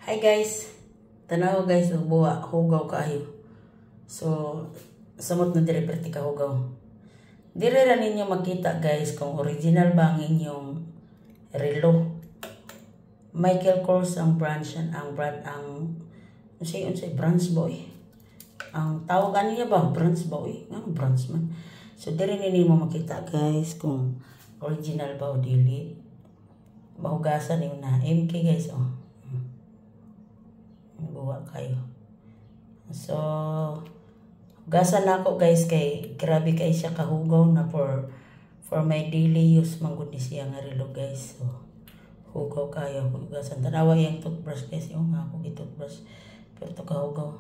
Hi guys, tanaw guys ang buwa, hugaw kaayo. So, samot na dire perti ka hugaw. Dire ra ninyo makita guys kung original ba ang inyong relo. Michael Kors ang brand unsay brands boy. Ang tawagan niya ba brands boy? Ano brands man? So dire ninyo makita guys kung original ba o dili. Mahugasan niyo na MK guys oh. Buwa kayo. So, hugasan na ako guys kay grabe kay siya kahugaw na for my daily use manggod ni siya nga relo guys. So, hugaw kayo. Hugasan. Tanawa yung toothbrush guys. Yung ako toothbrush. Pero ito kahugaw.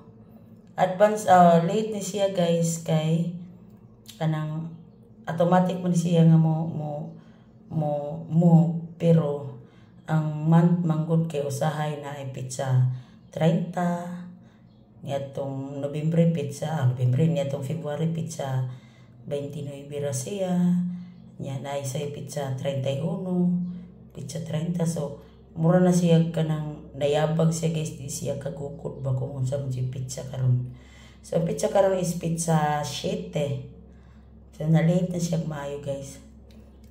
Advance, late ni siya guys kay kanang automatic mo ni siya nga pero ang month manggod kay usahay na ay pizza 30 niyatong Nobyembre pizza, Nobyembre niyatong February pizza 29 ra siya. Nya na isay pizza 31, pizza 30. So mura na siya kanang nayabag siya guys, di siya kagukod ba kung unsa man si pizza karon. So pizza karon is pizza 7. So na late na siya maayo guys.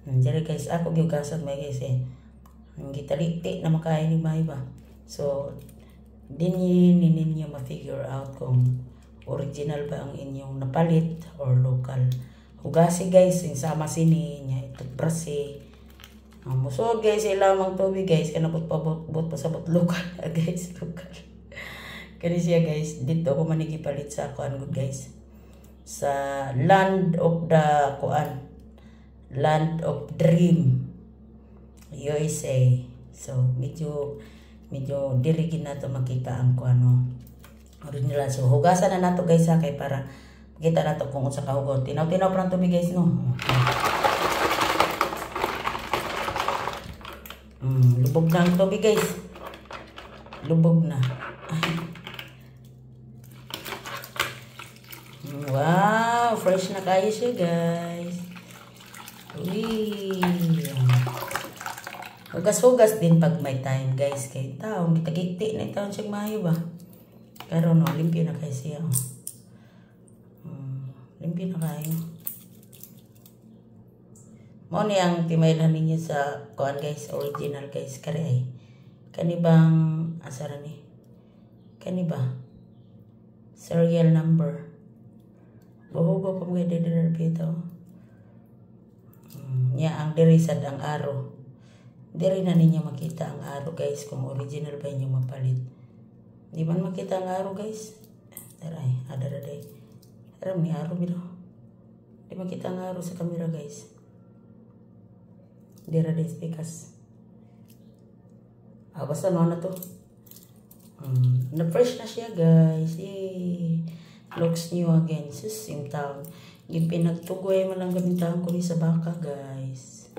Dire guys ako giugasan may guys eh. Ang gitaliti na makain ni May ba. So din ninyo ma-figure out kung original ba ang inyong napalit or local. Hugasi guys, yung sama sini niya ito brase. Ang musod guys, ilamang tubig guys, kanabot pa sabot local guys, local. Kani siya guys, dito ako manigipalit sa kuan good guys. Sa Land of Dream USA. So medyo dirigin na to makita ang kuano original. So hugasan na nato guys ha kay para makita nato kung unsa kahugaw. Tinaw-tinaw pa ang tubig guys no. Lubog na ang tubig guys. Lubog na. Wow, fresh na kayo siya guys. Uy. Hugas-hugas din pag may time guys kay taon gitagiti na taon siyang mayo ba. Pero no, limpyo na kayo siya. Limpyo na kayo. Mo ni ang timaylan ninyo sa kuan guys, original guys kare ay. Kani bang asara ni? Kani ba? Serial number. Buhugo pa mga dededer pito. Nya ang dirisad ang aro. Diri na ninyo makita ang aro guys kung original ba inyong mapalit. Di man makita ang aro guys. Taray, ada day. Aram ni aro bino. Di makita ang aro sa camera guys. Dira day speakers. Basta mo na to. Na fresh na siya guys. Looks new again. Sus, yung taon. Yung pinagtugoy mo lang gamintahan ko sa baka guys.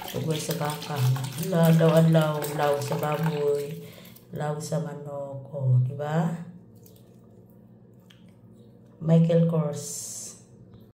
Tugoy sa baka. Law sa baboy, law sa manok, di ba? Michael Kors.